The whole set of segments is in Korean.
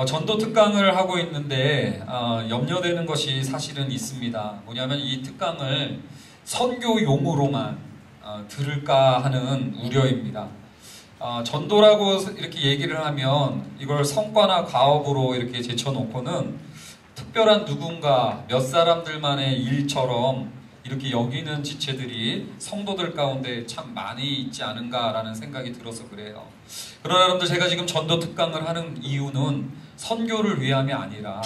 전도 특강을 하고 있는데 염려되는 것이 사실은 있습니다. 뭐냐면 이 특강을 선교용으로만 들을까 하는 우려입니다. 전도라고 이렇게 얘기를 하면 이걸 성과나 과업으로 이렇게 제쳐놓고는 특별한 누군가 몇 사람들만의 일처럼 이렇게 여기는 지체들이 성도들 가운데 참 많이 있지 않은가라는 생각이 들어서 그래요. 그러나 여러분들, 제가 지금 전도 특강을 하는 이유는 선교를 위함이 아니라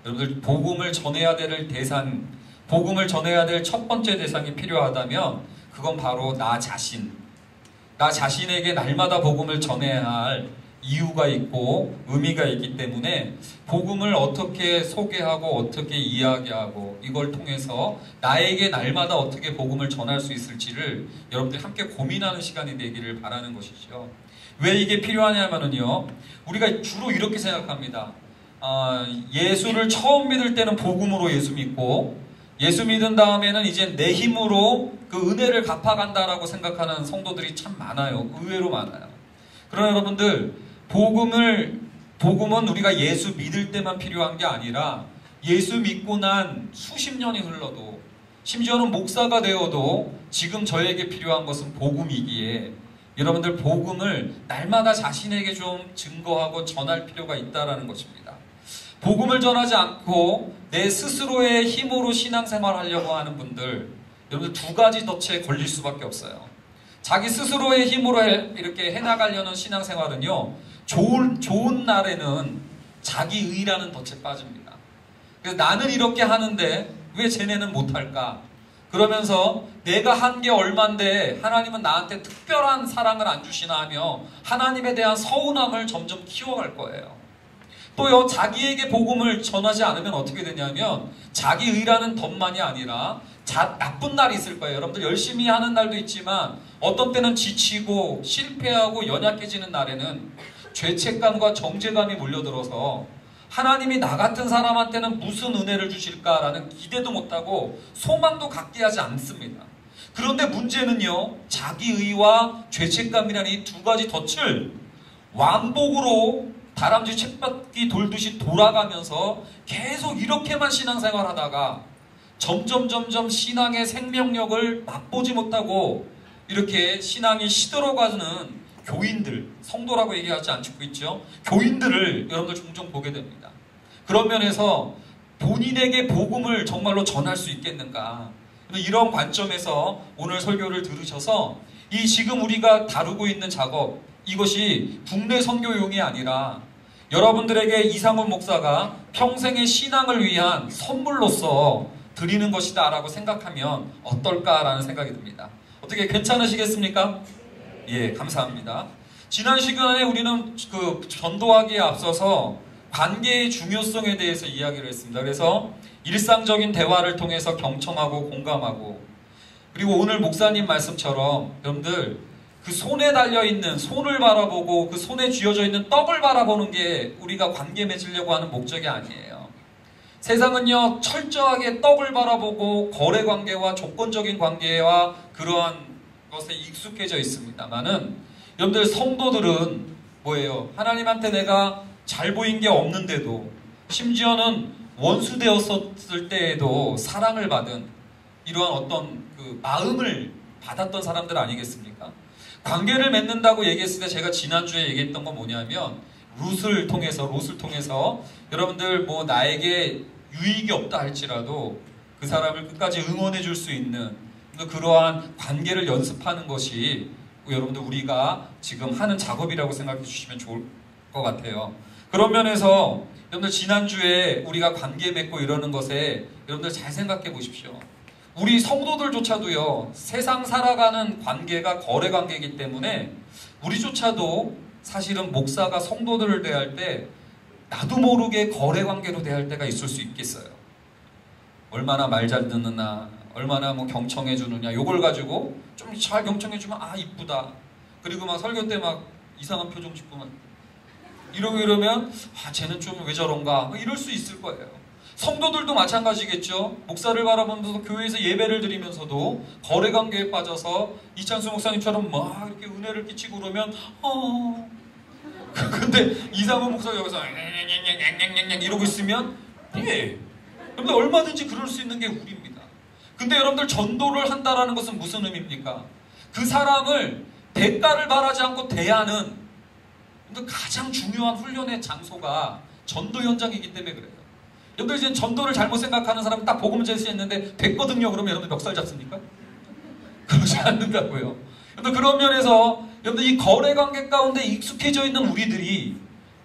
여러분들 복음을 전해야 될 대상, 복음을 전해야 될 첫 번째 대상이 필요하다면 그건 바로 나 자신에게 날마다 복음을 전해야 할 이유가 있고 의미가 있기 때문에 복음을 어떻게 소개하고 어떻게 이야기하고 이걸 통해서 나에게 날마다 어떻게 복음을 전할 수 있을지를 여러분들이 함께 고민하는 시간이 되기를 바라는 것이죠. 왜 이게 필요하냐면요, 우리가 주로 이렇게 생각합니다. 예수를 처음 믿을 때는 복음으로 예수 믿고 예수 믿은 다음에는 이제 내 힘으로 그 은혜를 갚아간다라고 생각하는 성도들이 참 많아요. 의외로 많아요. 그러나 여러분들, 복음은 우리가 예수 믿을 때만 필요한 게 아니라 예수 믿고 난 수십 년이 흘러도, 심지어는 목사가 되어도 지금 저에게 필요한 것은 복음이기에 여러분들, 복음을 날마다 자신에게 좀 증거하고 전할 필요가 있다는 것입니다. 복음을 전하지 않고 내 스스로의 힘으로 신앙생활 하려고 하는 분들, 여러분들 두 가지 덫에 걸릴 수밖에 없어요. 자기 스스로의 힘으로 이렇게 해나가려는 신앙생활은요, 좋은 날에는 자기의라는 덫에 빠집니다. 그래서 나는 이렇게 하는데 왜 쟤네는 못할까? 그러면서 내가 한 게 얼만데 하나님은 나한테 특별한 사랑을 안 주시나 하며 하나님에 대한 서운함을 점점 키워갈 거예요. 또요, 자기에게 복음을 전하지 않으면 어떻게 되냐면 자기의라는 덫만이 아니라 나쁜 날이 있을 거예요. 여러분들, 열심히 하는 날도 있지만 어떤 때는 지치고 실패하고 연약해지는 날에는 죄책감과 정죄감이 몰려들어서 하나님이 나 같은 사람한테는 무슨 은혜를 주실까라는 기대도 못하고 소망도 갖게 하지 않습니다. 그런데 문제는요, 자기의와 죄책감이라는 이 두 가지 덫을 왕복으로 다람쥐 쳇바퀴 돌듯이 돌아가면서 계속 이렇게만 신앙생활 하다가 점점 신앙의 생명력을 맛보지 못하고 이렇게 신앙이 시들어가는 교인들, 성도라고 얘기하지 않고 있죠. 교인들을 여러분들 종종 보게 됩니다. 그런 면에서 본인에게 복음을 정말로 전할 수 있겠는가? 이런 관점에서 오늘 설교를 들으셔서 이 지금 우리가 다루고 있는 작업, 이것이 국내 선교용이 아니라 여러분들에게 이상훈 목사가 평생의 신앙을 위한 선물로서 드리는 것이다 라고 생각하면 어떨까라는 생각이 듭니다. 어떻게 괜찮으시겠습니까? 예, 감사합니다. 지난 시간에 우리는 그 전도하기에 앞서서 관계의 중요성에 대해서 이야기를 했습니다. 그래서 일상적인 대화를 통해서 경청하고 공감하고, 그리고 오늘 목사님 말씀처럼 여러분들 그 손에 달려있는 손을 바라보고 그 손에 쥐어져 있는 떡을 바라보는 게 우리가 관계 맺으려고 하는 목적이 아니에요. 세상은요, 철저하게 떡을 바라보고 거래관계와 조건적인 관계와 그러한 것에 익숙해져 있습니다만은, 여러분들 성도들은 뭐예요? 하나님한테 내가 잘 보인 게 없는데도, 심지어는 원수 되었을 때에도 사랑을 받은 이러한 어떤 그 마음을 받았던 사람들 아니겠습니까? 관계를 맺는다고 얘기했을 때 제가 지난주에 얘기했던 건 뭐냐면, 롯을 통해서 여러분들 뭐 나에게 유익이 없다 할지라도 그 사람을 끝까지 응원해 줄 수 있는 그러한 관계를 연습하는 것이 여러분들 우리가 지금 하는 작업이라고 생각해 주시면 좋을 것 같아요. 그런 면에서 여러분들 지난주에 우리가 관계 맺고 이러는 것에 여러분들 잘 생각해 보십시오. 우리 성도들조차도요, 세상 살아가는 관계가 거래 관계이기 때문에 우리조차도 사실은 목사가 성도들을 대할 때 나도 모르게 거래 관계로 대할 때가 있을 수 있겠어요. 얼마나 말 잘 듣느냐, 얼마나 뭐 경청해 주느냐, 요걸 가지고 좀 잘 경청해 주면 아 이쁘다. 그리고 막 설교 때 막 이상한 표정 짓고 막 이러면 아 쟤는 좀 왜 저런가, 이럴 수 있을 거예요. 성도들도 마찬가지겠죠. 목사를 바라보면서 교회에서 예배를 드리면서도 거래 관계에 빠져서 이찬수 목사님처럼 막 이렇게 은혜를 끼치고 그러면 근데 이상훈 목사가 여기서 냥냥냥냥냥냥 이러고 있으면 예, 여러분들 얼마든지 그럴 수 있는 게 우리입니다. 근데 여러분들 전도를 한다라는 것은 무슨 의미입니까? 그 사람을 대가를 바라지 않고 대하는 가장 중요한 훈련의 장소가 전도 현장이기 때문에 그래요. 여러분들 지금 전도를 잘못 생각하는 사람은 딱 복음 제시했는데 됐거든요. 그러면 여러분들 멱살 잡습니까? 그러지 않는다고요. 여러분들 그런 면에서 여러분들 이 거래 관계 가운데 익숙해져 있는 우리들이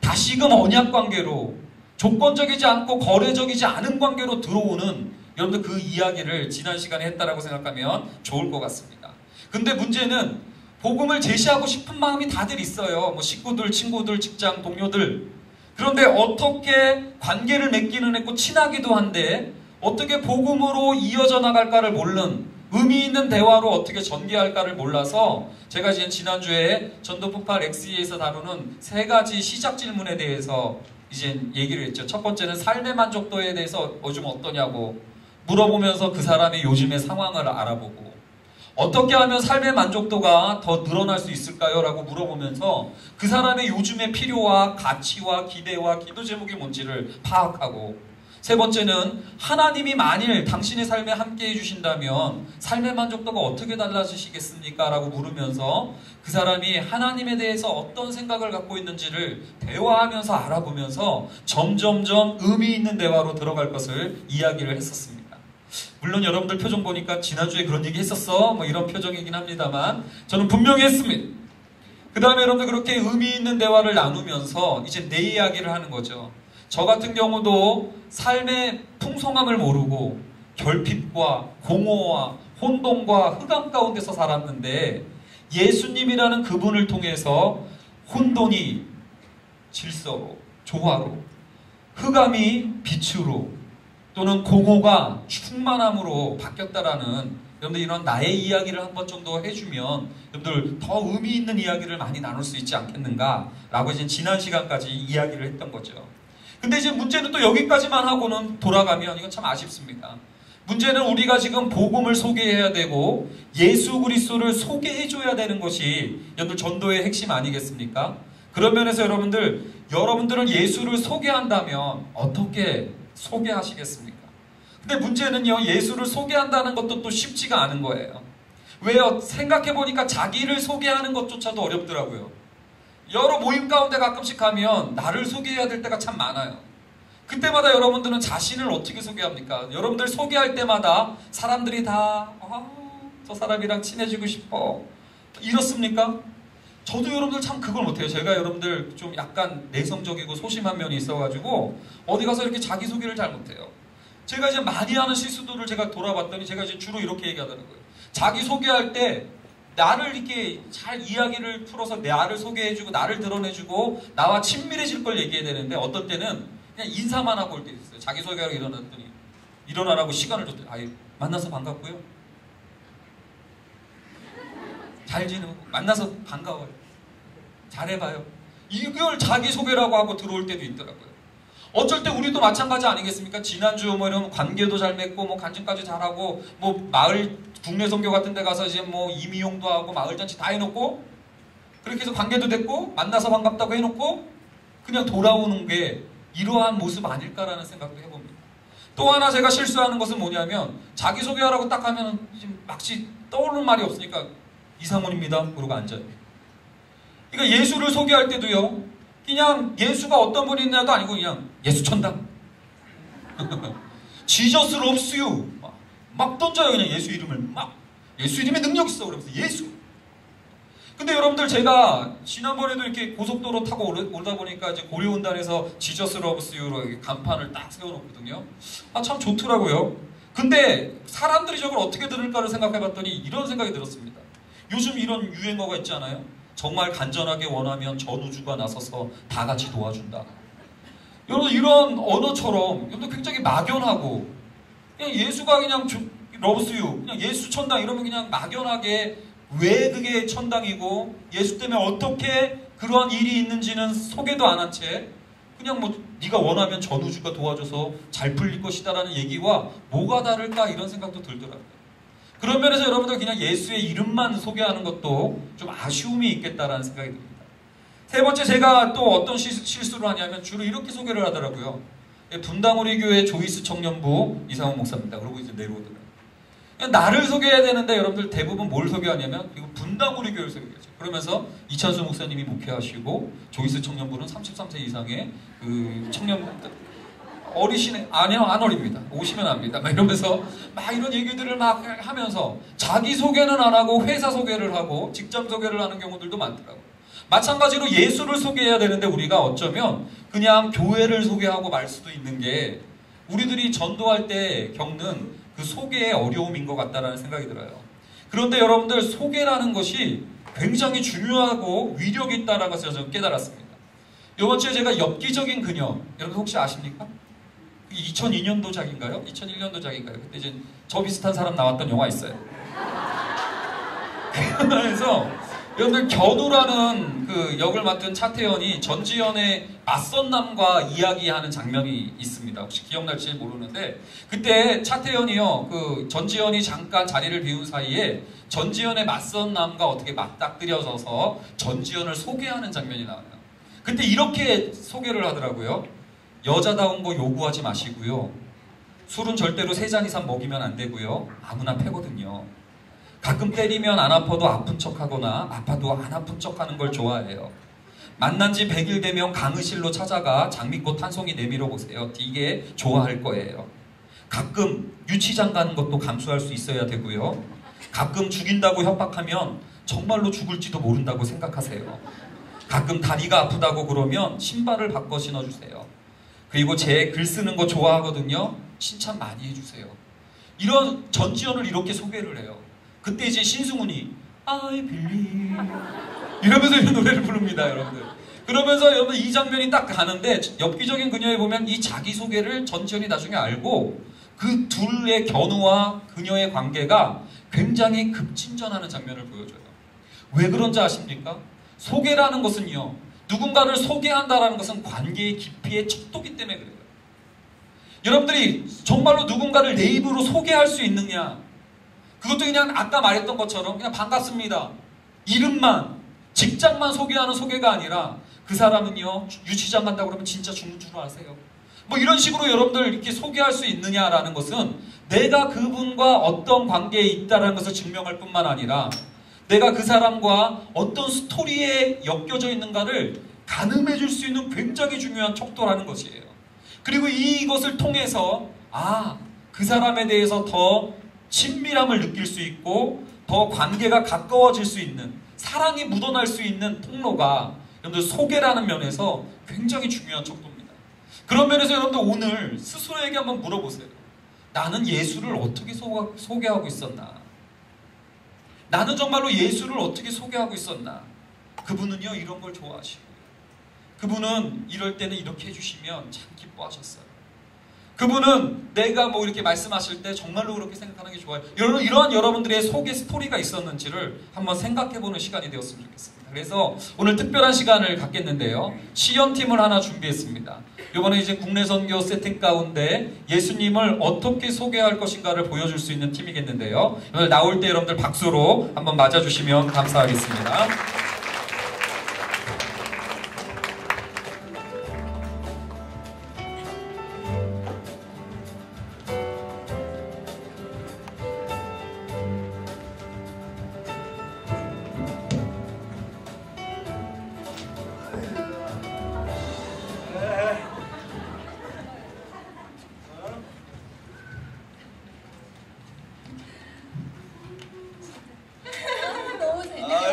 다시금 언약 관계로 조건적이지 않고 거래적이지 않은 관계로 들어오는 여러분들 그 이야기를 지난 시간에 했다라고 생각하면 좋을 것 같습니다. 근데 문제는 복음을 제시하고 싶은 마음이 다들 있어요. 뭐 식구들, 친구들, 직장 동료들. 그런데 어떻게 관계를 맺기는 했고 친하기도 한데 어떻게 복음으로 이어져 나갈까를 모르는 의미 있는 대화로 어떻게 전개할까를 몰라서 제가 지난주에 전도 폭발 XE에서 다루는 3가지 시작 질문에 대해서 이제 얘기를 했죠. 첫 번째는 삶의 만족도에 대해서 요즘 어떠냐고 물어보면서 그 사람의 요즘의 상황을 알아보고 어떻게 하면 삶의 만족도가 더 늘어날 수 있을까요? 라고 물어보면서 그 사람의 요즘의 필요와 가치와 기대와 기도 제목이 뭔지를 파악하고 세 번째는 하나님이 만일 당신의 삶에 함께 해주신다면 삶의 만족도가 어떻게 달라지시겠습니까? 라고 물으면서 그 사람이 하나님에 대해서 어떤 생각을 갖고 있는지를 대화하면서 알아보면서 점점점 의미 있는 대화로 들어갈 것을 이야기를 했었습니다. 물론 여러분들 표정 보니까 지난주에 그런 얘기 했었어 뭐 이런 표정이긴 합니다만 저는 분명히 했습니다. 그 다음에 여러분들 그렇게 의미 있는 대화를 나누면서 이제 내 이야기를 하는 거죠. 저 같은 경우도 삶의 풍성함을 모르고 결핍과 공허와 혼돈과 흑암 가운데서 살았는데 예수님이라는 그분을 통해서 혼돈이 질서로, 조화로, 흑암이 빛으로 또는 공허가 충만함으로 바뀌었다라는 여러분들 이런 나의 이야기를 한 번 정도 해주면 여러분들 더 의미 있는 이야기를 많이 나눌 수 있지 않겠는가 라고 이제 지난 시간까지 이야기를 했던 거죠. 근데 이제 문제는 또 여기까지만 하고는 돌아가면 이건 참 아쉽습니다. 문제는 우리가 지금 복음을 소개해야 되고 예수 그리스도를 소개해줘야 되는 것이 여러분들 전도의 핵심 아니겠습니까? 그런 면에서 여러분들은 예수를 소개한다면 어떻게 소개하시겠습니까? 근데 문제는요, 예수를 소개한다는 것도 또 쉽지가 않은 거예요. 왜요? 생각해보니까 자기를 소개하는 것조차도 어렵더라고요. 여러 모임 가운데 가끔씩 가면 나를 소개해야 될 때가 참 많아요. 그때마다 여러분들은 자신을 어떻게 소개합니까? 여러분들 소개할 때마다 사람들이 다 저 사람이랑 친해지고 싶어 이렇습니까? 저도 여러분들 참 그걸 못해요. 제가 여러분들 좀 약간 내성적이고 소심한 면이 있어가지고 어디 가서 이렇게 자기소개를 잘 못해요. 제가 이제 많이 하는 실수들을 제가 돌아봤더니 제가 이제 주로 이렇게 얘기하더라고요. 자기소개할 때 나를 이렇게 잘 이야기를 풀어서 나를 소개해주고 나를 드러내주고 나와 친밀해질 걸 얘기해야 되는데 어떤 때는 그냥 인사만 하고 올 때 있어요. 자기소개하러 일어났더니 일어나라고 시간을 줬더니 아예 만나서 반갑고요. 잘 지내고 만나서 반가워요. 잘해봐요. 이걸 자기소개라고 하고 들어올 때도 있더라고요. 어쩔 때 우리도 마찬가지 아니겠습니까? 지난주 뭐 이런 관계도 잘 맺고 뭐 간증까지 잘하고 뭐 마을 국내 선교 같은 데 가서 이제 뭐 임의용도 하고 마을잔치 다 해놓고 그렇게 해서 관계도 됐고 만나서 반갑다고 해놓고 그냥 돌아오는 게 이러한 모습 아닐까라는 생각도 해봅니다. 또 하나 제가 실수하는 것은 뭐냐면 자기소개하라고 딱 하면 지금 막시 떠오르는 말이 없으니까 이상훈입니다. 그러고 앉아요. 그러니까 예수를 소개할 때도요. 그냥 예수가 어떤 분이 있냐도 아니고 그냥 예수 천당. Jesus loves you. 막 던져요. 그냥 예수 이름을 막. 예수 이름에 능력 있어. 그러면서 예수. 근데 여러분들 제가 지난번에도 이렇게 고속도로 타고 오다 보니까 이제 고려운단에서 Jesus loves you로 간판을 딱 세워놓거든요. 아, 참 좋더라고요. 근데 사람들이 저걸 어떻게 들을까를 생각해봤더니 이런 생각이 들었습니다. 요즘 이런 유행어가 있지 않아요? 정말 간절하게 원하면 전 우주가 나서서 다 같이 도와준다. 여러분 이런 언어처럼 여러분 굉장히 막연하고 그냥 예수가 그냥 loves you, 그냥 예수 천당 이러면 그냥 막연하게 왜 그게 천당이고 예수 때문에 어떻게 그러한 일이 있는지는 소개도 안 한 채 그냥 뭐 네가 원하면 전 우주가 도와줘서 잘 풀릴 것이다라는 얘기와 뭐가 다를까 이런 생각도 들더라고요. 그런 면에서 여러분들 그냥 예수의 이름만 소개하는 것도 좀 아쉬움이 있겠다라는 생각이 듭니다. 세 번째, 제가 또 어떤 실수를 하냐면 주로 이렇게 소개를 하더라고요. 분당우리 교회 조이스 청년부 이상훈 목사입니다. 그러고 이제 내려오더라고요. 나를 소개해야 되는데 여러분들 대부분 뭘 소개하냐면 이거 분당우리 교회를 소개하죠. 그러면서 이찬수 목사님이 목회하시고 조이스 청년부는 33세 이상의 그 청년분들, 어리시네, 아니요 안 어립니다, 오시면 압니다, 막 이러면서 막 이런 얘기들을 막 하면서 자기 소개는 안 하고 회사 소개를 하고 직장 소개를 하는 경우들도 많더라고요. 마찬가지로 예수를 소개해야 되는데 우리가 어쩌면 그냥 교회를 소개하고 말 수도 있는 게 우리들이 전도할 때 겪는 그 소개의 어려움인 것 같다라는 생각이 들어요. 그런데 여러분들, 소개라는 것이 굉장히 중요하고 위력이 있다는 것을 저는 깨달았습니다. 이번 주에 제가 엽기적인 그녀, 여러분 혹시 아십니까? 2002년도작인가요? 2001년도작인가요? 그때 이제 저 비슷한 사람 나왔던 영화 있어요. 그래서 여러분들, 견우라는 그 역을 맡은 차태현이 전지현의 맞선 남과 이야기하는 장면이 있습니다. 혹시 기억날지 모르는데, 그때 차태현이요, 그 전지현이 잠깐 자리를 비운 사이에 전지현의 맞선 남과 어떻게 맞닥뜨려져서 전지현을 소개하는 장면이 나와요. 그때 이렇게 소개를 하더라고요. 여자다운 거 요구하지 마시고요. 술은 절대로 3잔 이상 먹이면 안 되고요. 아무나 패거든요. 가끔 때리면 안 아파도 아픈 척하거나 아파도 안 아픈 척하는 걸 좋아해요. 만난 지 100일 되면 강의실로 찾아가 장미꽃 한 송이 내밀어 보세요. 되게 좋아할 거예요. 가끔 유치장 가는 것도 감수할 수 있어야 되고요. 가끔 죽인다고 협박하면 정말로 죽을지도 모른다고 생각하세요. 가끔 다리가 아프다고 그러면 신발을 바꿔 신어주세요. 그리고 제 글 쓰는 거 좋아하거든요. 칭찬 많이 해주세요. 이런 전지현을 이렇게 소개를 해요. 그때 이제 신승훈이 I believe 이러면서 이 노래를 부릅니다, 여러분들. 그러면서 여러분, 이 장면이 딱 가는데, 엽기적인 그녀에 보면 이 자기소개를 전지현이 나중에 알고 그 둘의 견우와 그녀의 관계가 굉장히 급진전하는 장면을 보여줘요. 왜 그런지 아십니까? 소개라는 것은요, 누군가를 소개한다라는 것은 관계의 깊이의 척도기 때문에 그래요. 여러분들이 정말로 누군가를 내 입으로 소개할 수 있느냐? 그것도 그냥 아까 말했던 것처럼 그냥 반갑습니다, 이름만, 직장만 소개하는 소개가 아니라 그 사람은요, 유치장 간다고 그러면 진짜 죽는 줄 아세요? 뭐 이런 식으로 여러분들 이렇게 소개할 수 있느냐라는 것은 내가 그분과 어떤 관계에 있다는 것을 증명할 뿐만 아니라 내가 그 사람과 어떤 스토리에 엮여져 있는가를 가늠해 줄 수 있는 굉장히 중요한 척도라는 것이에요. 그리고 이것을 통해서 그 사람에 대해서 더 친밀함을 느낄 수 있고 더 관계가 가까워질 수 있는, 사랑이 묻어날 수 있는 통로가 여러분들 소개라는 면에서 굉장히 중요한 척도입니다. 그런 면에서 여러분들 오늘 스스로에게 한번 물어보세요. 나는 예수를 어떻게 소개하고 있었나? 나는 정말로 예수를 어떻게 소개하고 있었나? 그분은요, 이런 걸 좋아하시고, 그분은 이럴 때는 이렇게 해주시면 참 기뻐하셨어요. 그분은 내가 뭐 이렇게 말씀하실 때 정말로 그렇게 생각하는 게 좋아요. 이러한 여러분들의 소개 스토리가 있었는지를 한번 생각해보는 시간이 되었으면 좋겠습니다. 그래서 오늘 특별한 시간을 갖겠는데요, 시연팀을 하나 준비했습니다. 이번에 이제 국내 선교 세팅 가운데 예수님을 어떻게 소개할 것인가를 보여줄 수 있는 팀이겠는데요, 오늘 나올 때 여러분들 박수로 한번 맞아주시면 감사하겠습니다.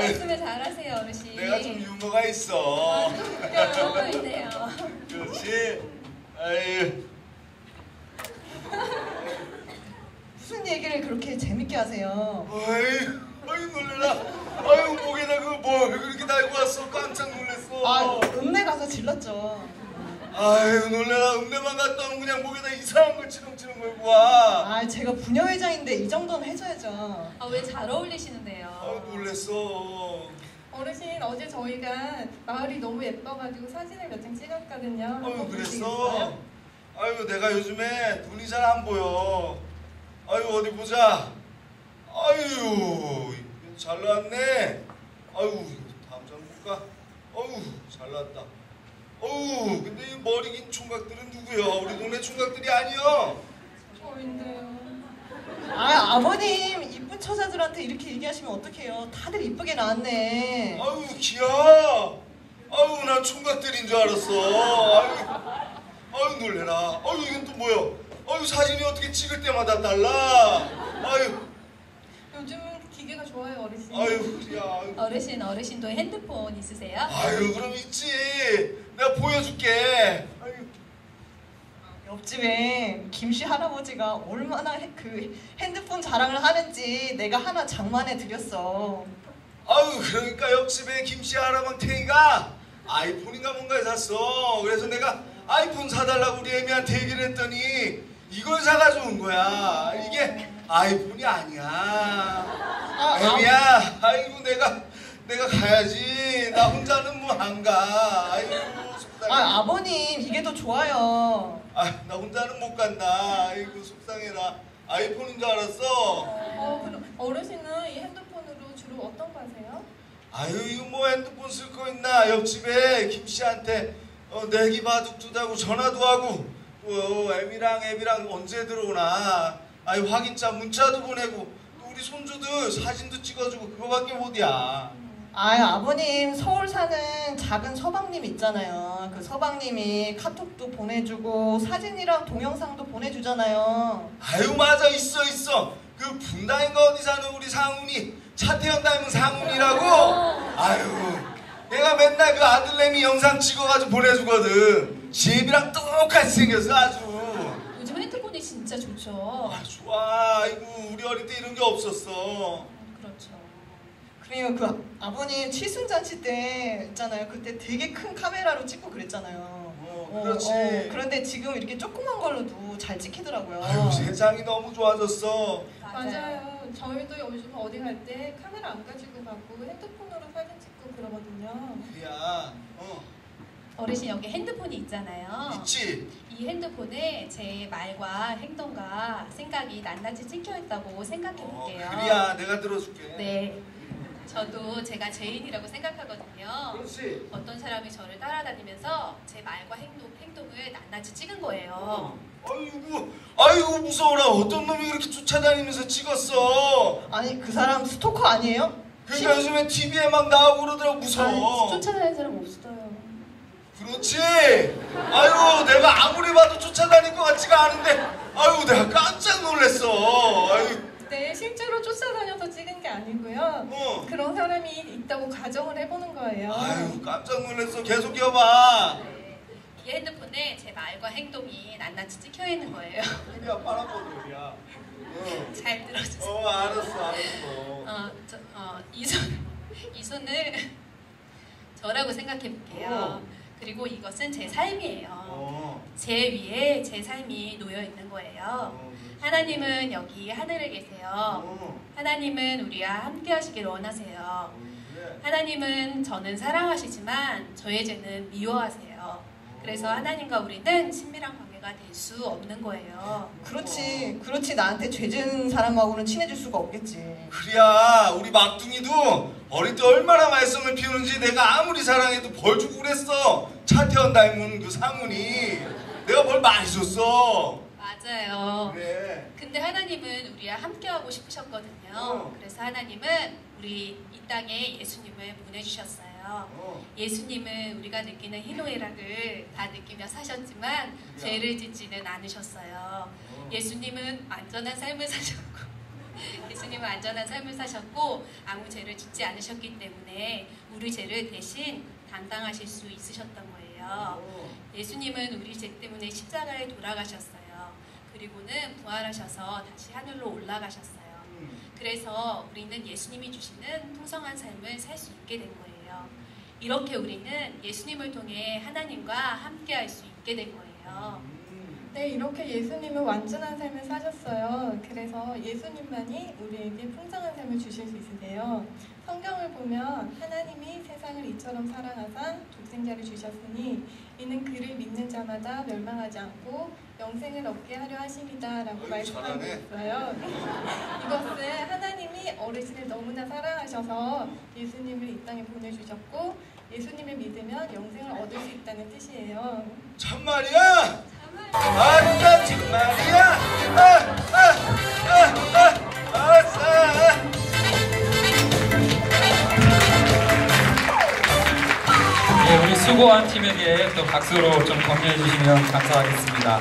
말씀을 잘하세요, 어르신. 내가 좀 유머가 있어. 유머이네요. 그렇지. 아유. 무슨 얘기를 그렇게 재밌게 하세요? 아유 놀래라. 아유 목에다 그 뭐 그렇게 달고 왔어. 깜짝 놀랐어. 읍내 가서 질렀죠. 아유 놀래라. 읍내만 갔다 오면 그냥 목에다 이상한 걸 치렁치렁 걸고 와. 제가 부녀회장인데 이 정도는 해줘야죠. 왜 잘 어울리시는데요? 아유 놀랬어. 어르신, 어제 저희가 마을이 너무 예뻐가지고 사진을 몇 장 찍었거든요. 아유 그랬어? 아유 내가 요즘에 눈이 잘 안 보여. 아유 어디 보자. 아유 잘 나왔네. 아유 다음 장 볼까? 아유 잘났다. 어우, 근데 이 머리 긴 총각들은 누구야? 우리 동네 총각들이 아니야. 저인데요. 아, 아버님 이쁜 처자들한테 이렇게 얘기하시면 어떡해요? 다들 이쁘게 나왔네. 아유, 기야. 아유, 난 총각들인 줄 알았어. 아유, 놀래라. 아유, 이건 또 뭐야? 아유, 사진이 어떻게 찍을 때마다 달라. 아유, 요즘은 기계가 좋아요, 어르신. 아유, 기야. 아유. 어르신도 핸드폰 있으세요? 아유, 그럼 있지. 내가 보여줄게. 아유. 옆집에 김씨 할아버지가 얼마나 그 핸드폰 자랑을 하는지 내가 하나 장만해 드렸어. 아유, 그러니까 옆집에 김씨 할아버지가 아이폰인가 뭔가 샀어. 그래서 내가 아이폰 사달라고 우리 애미한테 얘기를 했더니 이걸 사가지고 온 거야. 이게 아이폰이 아니야. 애미야, 아이고 내가 가야지. 나 혼자는 뭐 안 가. 아이고 속상해. 아, 아버님 이게 더 좋아요. 아, 나 혼자는 못 간다. 아이고 속상해라. 아이폰인 줄 알았어. 그럼 어르신은 이 핸드폰으로 주로 어떤 거 하세요? 아유, 이거 뭐 핸드폰 쓸 거 있나. 옆집에 김씨한테 내기 바둑도 하고 전화도 하고 애미랑 언제 들어오나. 아유, 확인자 문자도 보내고 또 우리 손주들 사진도 찍어주고 그거밖에 못이야. 아, 아버님 서울 사는 작은 서방님 있잖아요. 그 서방님이 카톡도 보내주고 사진이랑 동영상도 보내주잖아요. 아유, 맞아. 있어. 그 분당인가 어디 사는 우리 상훈이 차태현 닮은 상훈이라고. 아유, 내가 맨날 그 아들내미 영상 찍어가지고 보내주거든. 지혜비랑 똑같이 생겼어 아주. 요즘 핸드폰이 진짜 좋죠. 아, 좋아. 아이고, 우리 어릴 때 이런 게 없었어. 그렇죠. 그래요. 그 아버님 칠순잔치 때 있잖아요. 그때 되게 큰 카메라로 찍고 그랬잖아요. 그렇지. 그런데 지금 이렇게 조그만 걸로도 잘 찍히더라고요. 아유, 세상이 너무 좋아졌어. 맞아요. 저희도 요즘 어디 갈 때 카메라 안 가지고 가고 핸드폰으로 사진 찍고 그러거든요. 그야. 어르신 여기 핸드폰이 있잖아요. 있지. 이 핸드폰에 제 말과 행동과 생각이 낱낱이 찍혀 있다고 생각해 볼게요. 그래야 내가 들어줄게. 네. 저도 제가 죄인이라고 생각하거든요. 그렇지. 어떤 사람이 저를 따라다니면서 제 말과 행동을 낱낱이 찍은 거예요. 아이고 무서워라. 어떤 놈이 그렇게 쫓아다니면서 찍었어. 아니, 그 사람 스토커 아니에요? 그러니까 요즘에 TV에 막 나오고 그러더라고. 무서워. 쫓아다니는 사람 없어요. 그렇지. 아유, 내가 아무리 봐도 쫓아다닐 것 같지가 않은데 아유, 내가 깜짝 놀랐어. 아유. 네, 실제로 쫓아다녀서 찍은 게 아니고요. 그런 사람이 있다고 가정을 해보는 거예요. 아유, 깜짝 놀랐어. 계속 이어봐. 네. 이 핸드폰에 제 말과 행동이 낱낱이 찍혀 있는 거예요. TV야 빨아보들이야. 잘 들어주세요. 알았어. 이 손을 저라고 생각해 볼게요. 그리고 이것은 제 삶이에요. 제 위에 제 삶이 놓여 있는 거예요. 하나님은 여기 하늘에 계세요. 하나님은 우리와 함께 하시기를 원하세요. 하나님은 저는 사랑하시지만 저의 죄는 미워하세요. 그래서 하나님과 우리는 친밀한 관계가 될 수 없는 거예요. 그렇지. 나한테 죄 지은 사람하고는 친해질 수가 없겠지. 그래야 우리 막둥이도 어릴 때 얼마나 말썽을 피우는지 내가 아무리 사랑해도 벌 주고 그랬어. 차태현 닮은 그 상훈이 내가 벌 많이 줬어. 맞아요. 그래. 근데 하나님은 우리와 함께하고 싶으셨거든요. 그래서 하나님은 우리 이 땅에 예수님을 보내주셨어요. 예수님은 우리가 느끼는 희노애락을 다 느끼며 사셨지만 죄를 짓지는 않으셨어요. 예수님은 안전한 삶을 사셨고 아무 죄를 짓지 않으셨기 때문에 우리 죄를 대신 담당하실 수 있으셨던 거예요. 예수님은 우리 죄 때문에 십자가에 돌아가셨어요. 그리고는 부활하셔서 다시 하늘로 올라가셨어요. 그래서 우리는 예수님이 주시는 풍성한 삶을 살 수 있게 된 거예요. 이렇게 우리는 예수님을 통해 하나님과 함께 할 수 있게 된 거예요. 네, 이렇게 예수님은 완전한 삶을 사셨어요. 그래서 예수님만이 우리에게 풍성한 삶을 주실 수 있으세요. 성경을 보면 하나님이 세상을 이처럼 사랑하사 독생자를 주셨으니 이는 그를 믿는 자마다 멸망하지 않고 영생을 얻게 하려 하심이다 라고 말씀하고 있어요. 이것은 하나님이 어르신을 너무나 사랑하셔서 예수님을 이 땅에 보내주셨고 예수님을 믿으면 영생을 얻을 수 있다는 뜻이에요. 참말이야? 참말이야. 참 참말이야? 예, 우리 수고한 팀에게 또 박수로 좀 격려해 주시면 감사하겠습니다.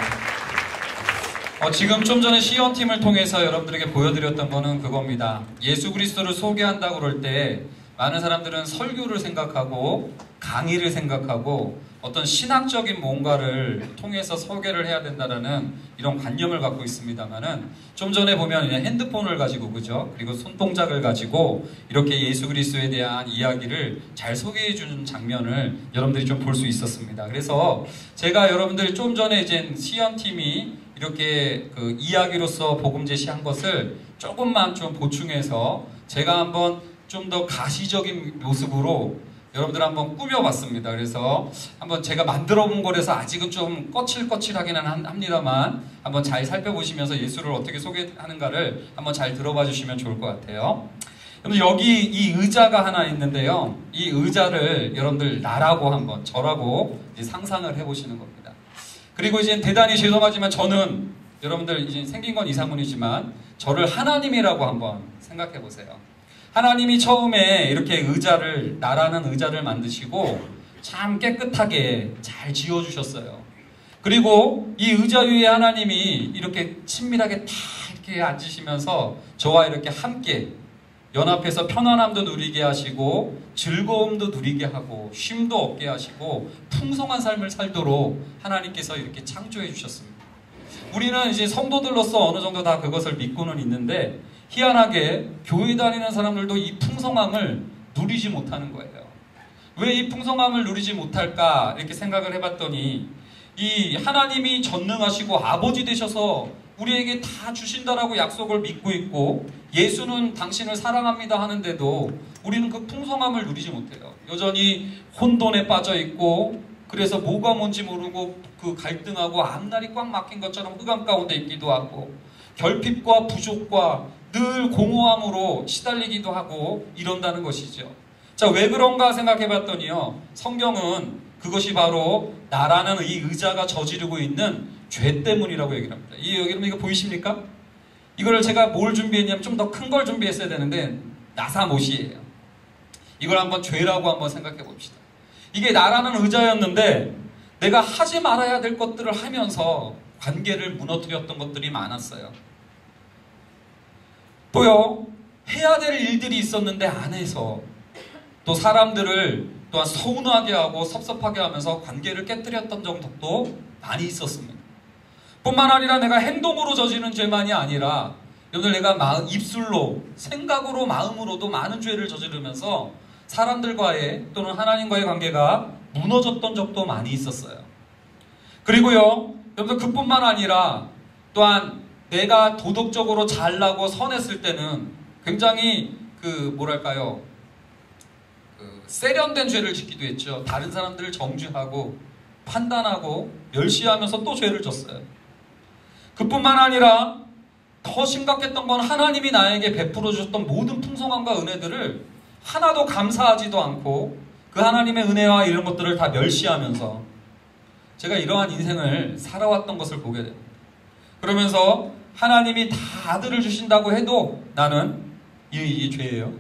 지금 좀 전에 시연팀을 통해서 여러분들에게 보여드렸던 거는 그겁니다. 예수 그리스도를 소개한다고 그럴 때 많은 사람들은 설교를 생각하고 강의를 생각하고 어떤 신학적인 뭔가를 통해서 소개를 해야 된다는 이런 관념을 갖고 있습니다만은 좀 전에 보면 핸드폰을 가지고 그죠? 그리고 손동작을 가지고 이렇게 예수 그리스도에 대한 이야기를 잘 소개해 주는 장면을 여러분들이 좀 볼 수 있었습니다. 그래서 제가 여러분들 좀 전에 이제 시연팀이 이렇게 그 이야기로서 복음 제시한 것을 조금만 좀 보충해서 제가 한번 좀 더 가시적인 모습으로 여러분들 한번 꾸며봤습니다. 그래서 한번 제가 만들어 본 거라서 아직은 좀 거칠거칠하기는 합니다만 한번 잘 살펴보시면서 예수를 어떻게 소개하는가를 한번 잘 들어봐 주시면 좋을 것 같아요. 여기 이 의자가 하나 있는데요. 이 의자를 여러분들 나라고 한번 저라고 이제 상상을 해보시는 겁니다. 그리고 이제 대단히 죄송하지만 저는 여러분들 이제 생긴 건 이상훈이지만 저를 하나님이라고 한번 생각해 보세요. 하나님이 처음에 이렇게 의자를 나라는 의자를 만드시고 참 깨끗하게 잘 지어주셨어요. 그리고 이 의자 위에 하나님이 이렇게 친밀하게 다 이렇게 앉으시면서 저와 이렇게 함께 연합해서 편안함도 누리게 하시고 즐거움도 누리게 하고 쉼도 얻게 하시고 풍성한 삶을 살도록 하나님께서 이렇게 창조해 주셨습니다. 우리는 이제 성도들로서 어느 정도 다 그것을 믿고는 있는데 희한하게 교회 다니는 사람들도 이 풍성함을 누리지 못하는 거예요. 왜 이 풍성함을 누리지 못할까 이렇게 생각을 해봤더니 이 하나님이 전능하시고 아버지 되셔서 우리에게 다 주신다라고 약속을 믿고 있고 예수는 당신을 사랑합니다 하는데도 우리는 그 풍성함을 누리지 못해요. 여전히 혼돈에 빠져 있고 그래서 뭐가 뭔지 모르고 그 갈등하고 앞날이 꽉 막힌 것처럼 흑암 가운데 있기도 하고 결핍과 부족과 늘 공허함으로 시달리기도 하고 이런다는 것이죠. 자, 왜 그런가 생각해 봤더니요. 성경은 그것이 바로 나라는 이 의자가 저지르고 있는 죄 때문이라고 얘기를 합니다. 여러분 이거 보이십니까? 이걸 제가 뭘 준비했냐면 좀 더 큰 걸 준비했어야 되는데 나사못이에요. 이걸 한번 죄라고 한번 생각해 봅시다. 이게 나라는 의자였는데 내가 하지 말아야 될 것들을 하면서 관계를 무너뜨렸던 것들이 많았어요. 또요, 해야 될 일들이 있었는데 안 해서 또 사람들을 또한 서운하게 하고 섭섭하게 하면서 관계를 깨뜨렸던 적도 많이 있었습니다. 뿐만 아니라 내가 행동으로 저지른 죄만이 아니라 여러분들 내가 입술로 생각으로 마음으로도 많은 죄를 저지르면서 사람들과의 또는 하나님과의 관계가 무너졌던 적도 많이 있었어요. 그리고요, 여러분들 그뿐만 아니라 또한 내가 도덕적으로 잘나고 선했을 때는 굉장히 세련된 죄를 짓기도 했죠. 다른 사람들을 정죄하고 판단하고 멸시하면서 또 죄를 졌어요. 그뿐만 아니라 더 심각했던 건 하나님이 나에게 베풀어 주셨던 모든 풍성함과 은혜들을 하나도 감사하지도 않고 그 하나님의 은혜와 이런 것들을 다 멸시하면서 제가 이러한 인생을 살아왔던 것을 보게 됩니다. 그러면서 하나님이 다 아들을 주신다고 해도 나는 이게 죄예요.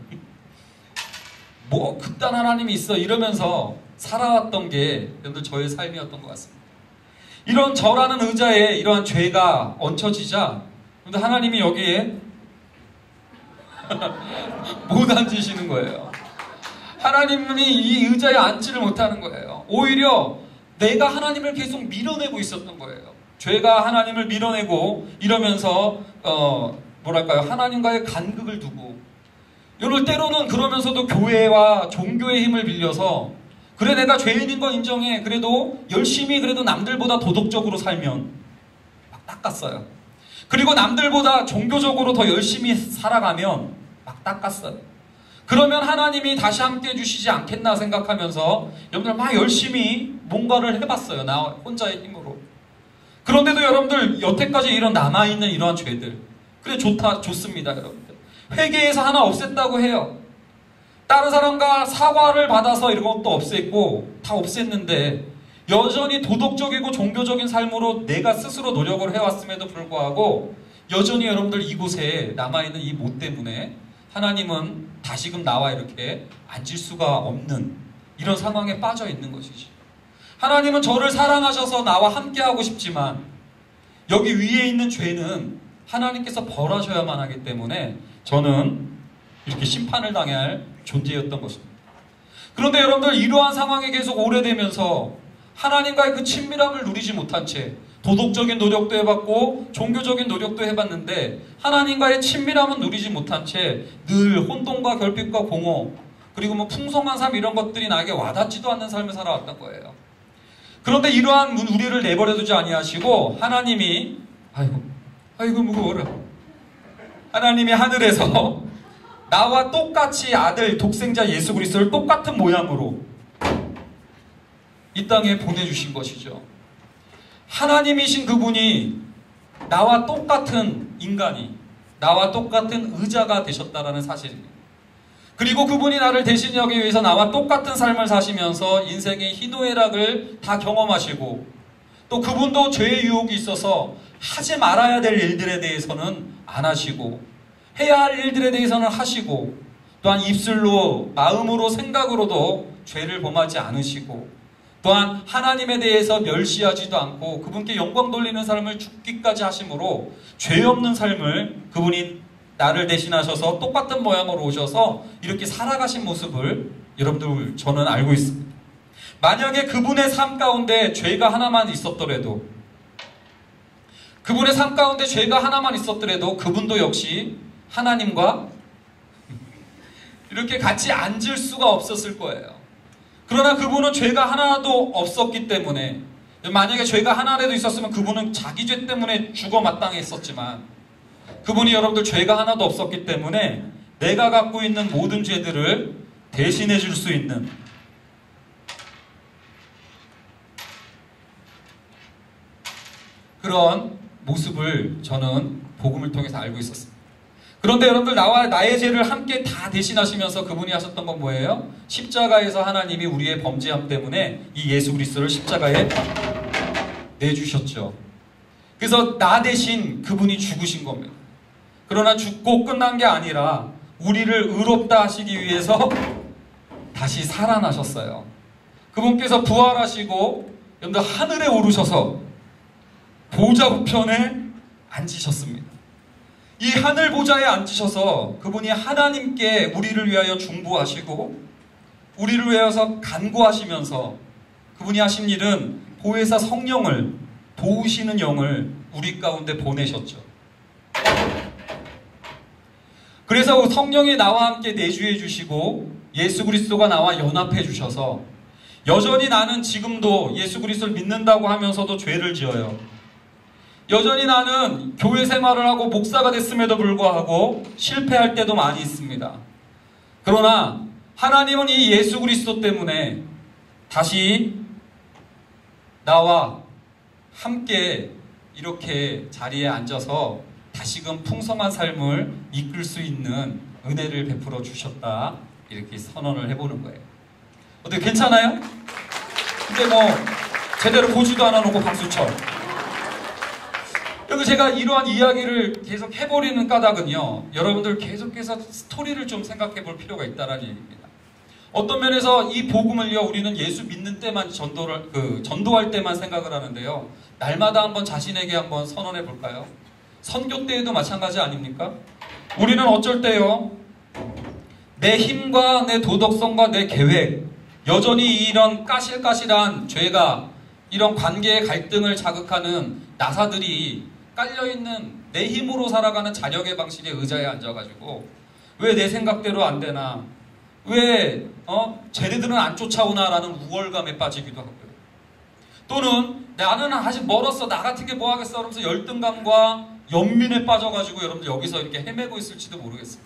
뭐 그딴 하나님이 있어 이러면서 살아왔던 게 여러분들 저의 삶이었던 것 같습니다. 이런 저라는 의자에 이러한 죄가 얹혀지자 하나님이 여기에 못 앉으시는 거예요. 하나님이 이 의자에 앉지를 못하는 거예요. 오히려 내가 하나님을 계속 밀어내고 있었던 거예요. 죄가 하나님을 밀어내고 이러면서 하나님과의 간극을 두고 이럴 때로는 그러면서도 교회와 종교의 힘을 빌려서 그래 내가 죄인인 거 인정해 그래도 열심히 그래도 남들보다 도덕적으로 살면 막 닦았어요. 그리고 남들보다 종교적으로 더 열심히 살아가면 막 닦았어요. 그러면 하나님이 다시 함께 해주시지 않겠나 생각하면서 여러분들 막 열심히 뭔가를 해봤어요. 나 혼자의 힘으로. 그런데도 여러분들 여태까지 이런 남아있는 이러한 죄들 그래 좋습니다 여러분들. 회개해서 하나 없앴다고 해요. 다른 사람과 사과를 받아서 이런 것도 없앴고 다 없앴는데 여전히 도덕적이고 종교적인 삶으로 내가 스스로 노력을 해왔음에도 불구하고 여전히 여러분들 이곳에 남아있는 이 못 때문에 하나님은 다시금 나와 이렇게 앉을 수가 없는 이런 상황에 빠져 있는 것이지. 하나님은 저를 사랑하셔서 나와 함께하고 싶지만 여기 위에 있는 죄는 하나님께서 벌하셔야만 하기 때문에 저는 이렇게 심판을 당해야 할 존재였던 것입니다. 그런데 여러분들 이러한 상황이 계속 오래되면서 하나님과의 그 친밀함을 누리지 못한 채 도덕적인 노력도 해봤고 종교적인 노력도 해봤는데 하나님과의 친밀함은 누리지 못한 채 늘 혼돈과 결핍과 공허 그리고 뭐 풍성한 삶 이런 것들이 나에게 와닿지도 않는 삶을 살아왔던 거예요. 그런데 이러한 우리를 내버려두지 아니하시고 하나님이 아이고 무거워라. 하나님이 하늘에서 나와 똑같이 아들 독생자 예수 그리스도를 똑같은 모양으로 이 땅에 보내주신 것이죠. 하나님이신 그분이 나와 똑같은 인간이 나와 똑같은 의자가 되셨다라는 사실입니다. 그리고 그분이 나를 대신하기 위해서 나와 똑같은 삶을 사시면서 인생의 희노애락을 다 경험하시고 또 그분도 죄의 유혹이 있어서 하지 말아야 될 일들에 대해서는 안 하시고 해야 할 일들에 대해서는 하시고 또한 입술로 마음으로 생각으로도 죄를 범하지 않으시고 또한 하나님에 대해서 멸시하지도 않고 그분께 영광 돌리는 삶을 죽기까지 하심으로 죄 없는 삶을 그분이 나를 대신하셔서 똑같은 모양으로 오셔서 이렇게 살아가신 모습을 여러분들 저는 알고 있습니다. 만약에 그분의 삶 가운데 죄가 하나만 있었더라도 그분의 삶 가운데 죄가 하나만 있었더라도 그분도 역시 하나님과 이렇게 같이 앉을 수가 없었을 거예요. 그러나 그분은 죄가 하나도 없었기 때문에 만약에 죄가 하나라도 있었으면 그분은 자기 죄 때문에 죽어 마땅했었지만 그분이 여러분들 죄가 하나도 없었기 때문에 내가 갖고 있는 모든 죄들을 대신해 줄 수 있는 그런 모습을 저는 복음을 통해서 알고 있었습니다. 그런데 여러분들 나와 나의 죄를 함께 다 대신하시면서 그분이 하셨던 건 뭐예요? 십자가에서 하나님이 우리의 범죄함 때문에 이 예수 그리스도를 십자가에 내주셨죠. 그래서 나 대신 그분이 죽으신 겁니다. 그러나 죽고 끝난 게 아니라 우리를 의롭다 하시기 위해서 다시 살아나셨어요. 그분께서 부활하시고 여러분들 하늘에 오르셔서 보좌 우편에 앉으셨습니다. 이 하늘 보좌에 앉으셔서 그분이 하나님께 우리를 위하여 중보하시고 우리를 위하여서 간구하시면서 그분이 하신 일은 보혜사 성령을 도우시는 영을 우리 가운데 보내셨죠. 그래서 성령이 나와 함께 내주해 주시고 예수 그리스도가 나와 연합해 주셔서 여전히 나는 지금도 예수 그리스도를 믿는다고 하면서도 죄를 지어요. 여전히 나는 교회 생활을 하고 목사가 됐음에도 불구하고 실패할 때도 많이 있습니다. 그러나 하나님은 이 예수 그리스도 때문에 다시 나와 함께 이렇게 자리에 앉아서 다시금 풍성한 삶을 이끌 수 있는 은혜를 베풀어 주셨다. 이렇게 선언을 해보는 거예요. 어떻게 괜찮아요? 근데 뭐 제대로 보지도 않아 놓고 박수쳐. 여기 제가 이러한 이야기를 계속 해버리는 까닭은요, 여러분들 계속해서 스토리를 좀 생각해 볼 필요가 있다는 얘기입니다. 어떤 면에서 이 복음을요, 우리는 예수 믿는 때만 전도할 때만 생각을 하는데요, 날마다 한번 자신에게 한번 선언해 볼까요? 선교 때에도 마찬가지 아닙니까? 우리는 어쩔 때요, 내 힘과 내 도덕성과 내 계획, 여전히 이런 까실까실한 죄가 이런 관계의 갈등을 자극하는 나사들이 깔려있는 내 힘으로 살아가는 자력의 방식의 의자에 앉아가지고 왜 내 생각대로 안 되나, 왜 쟤네들은 안 쫓아오나 라는 우월감에 빠지기도 하고요. 또는 나는 아직 멀었어, 나 같은 게 뭐 하겠어 그러면서 열등감과 연민에 빠져가지고 여러분들 여기서 이렇게 헤매고 있을지도 모르겠어요.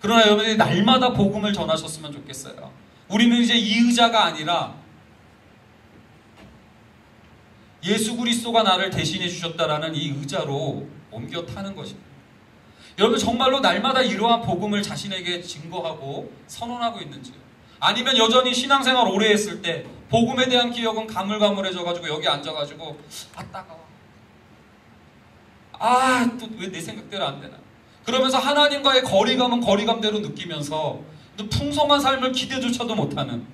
그러나 여러분들이 날마다 복음을 전하셨으면 좋겠어요. 우리는 이제 이 의자가 아니라 예수 그리스도가 나를 대신해 주셨다라는 이 의자로 옮겨 타는 것입니다. 여러분 정말로 날마다 이러한 복음을 자신에게 증거하고 선언하고 있는지요? 아니면 여전히 신앙생활 오래 했을 때 복음에 대한 기억은 가물가물해져가지고 여기 앉아가지고 따가워. 또 왜 내 생각대로 안 되나? 그러면서 하나님과의 거리감은 거리감대로 느끼면서 풍성한 삶을 기대조차도 못하는,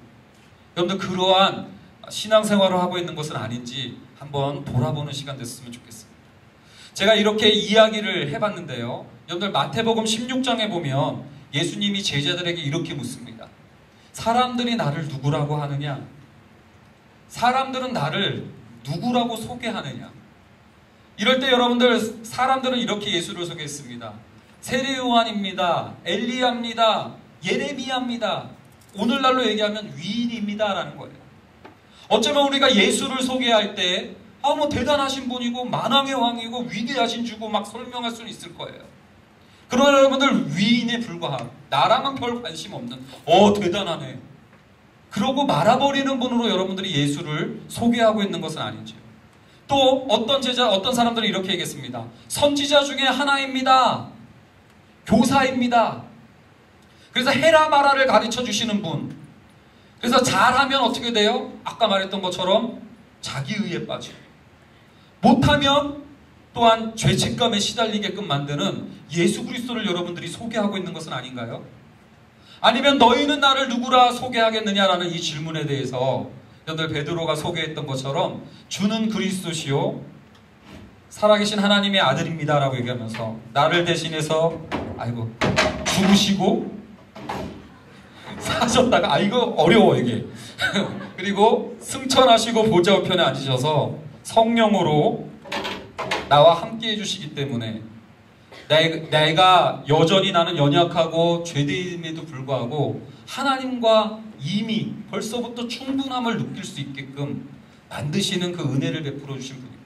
여러분들 그러한 신앙생활을 하고 있는 것은 아닌지 한번 돌아보는 시간 됐으면 좋겠습니다. 제가 이렇게 이야기를 해봤는데요. 여러분들 마태복음 16장에 보면 예수님이 제자들에게 이렇게 묻습니다. 사람들이 나를 누구라고 하느냐? 사람들은 나를 누구라고 소개하느냐? 이럴 때 여러분들 사람들은 이렇게 예수를 소개했습니다. 세례 요한입니다. 엘리야입니다. 예레미야입니다. 오늘날로 얘기하면 위인입니다 라는 거예요. 어쩌면 우리가 예수를 소개할 때 뭐 대단하신 분이고 만왕의 왕이고 위대하신 주고 막 설명할 수는 있을 거예요. 그러나 여러분들 위인에 불과한, 나랑은 별 관심 없는 대단하네 그러고 말아버리는 분으로 여러분들이 예수를 소개하고 있는 것은 아닌지요. 또 어떤 사람들은 이렇게 얘기했습니다. 선지자 중에 하나입니다. 교사입니다. 그래서 헤라 마라를 가르쳐 주시는 분. 그래서 잘하면 어떻게 돼요? 아까 말했던 것처럼 자기의에 빠지고, 못하면 또한 죄책감에 시달리게끔 만드는 예수 그리스도를 여러분들이 소개하고 있는 것은 아닌가요? 아니면 너희는 나를 누구라 소개하겠느냐라는 이 질문에 대해서 여러분들 베드로가 소개했던 것처럼 주는 그리스도시요 살아계신 하나님의 아들입니다 라고 얘기하면서 나를 대신해서 죽으시고 사셨다가 이거 어려워 이게 그리고 승천하시고 보좌 우편에 앉으셔서 성령으로 나와 함께 해주시기 때문에 내가 여전히 나는 연약하고 죄되임에도 불구하고 하나님과 이미 벌써부터 충분함을 느낄 수 있게끔 만드시는 그 은혜를 베풀어 주신 분입니다.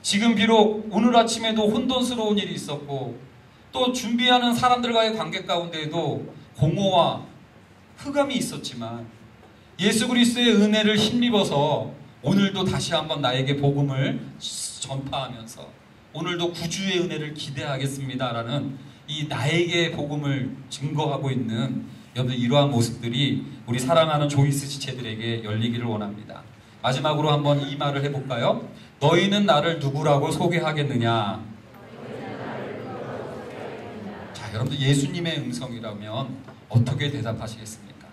지금 비록 오늘 아침에도 혼돈스러운 일이 있었고 또 준비하는 사람들과의 관계 가운데에도 공허와 흑암이 있었지만 예수 그리스도의 은혜를 힘입어서 오늘도 다시 한번 나에게 복음을 전파하면서 오늘도 구주의 은혜를 기대하겠습니다라는 이 나에게 복음을 증거하고 있는 여러분 이러한 모습들이 우리 사랑하는 조이스 지체들에게 열리기를 원합니다. 마지막으로 한번 이 말을 해볼까요? 너희는 나를 누구라고 소개하겠느냐? 자, 여러분들 예수님의 음성이라면 어떻게 대답하시겠습니까?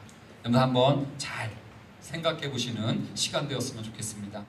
여러분 한번 잘 생각해 보시는 시간 되었으면 좋겠습니다.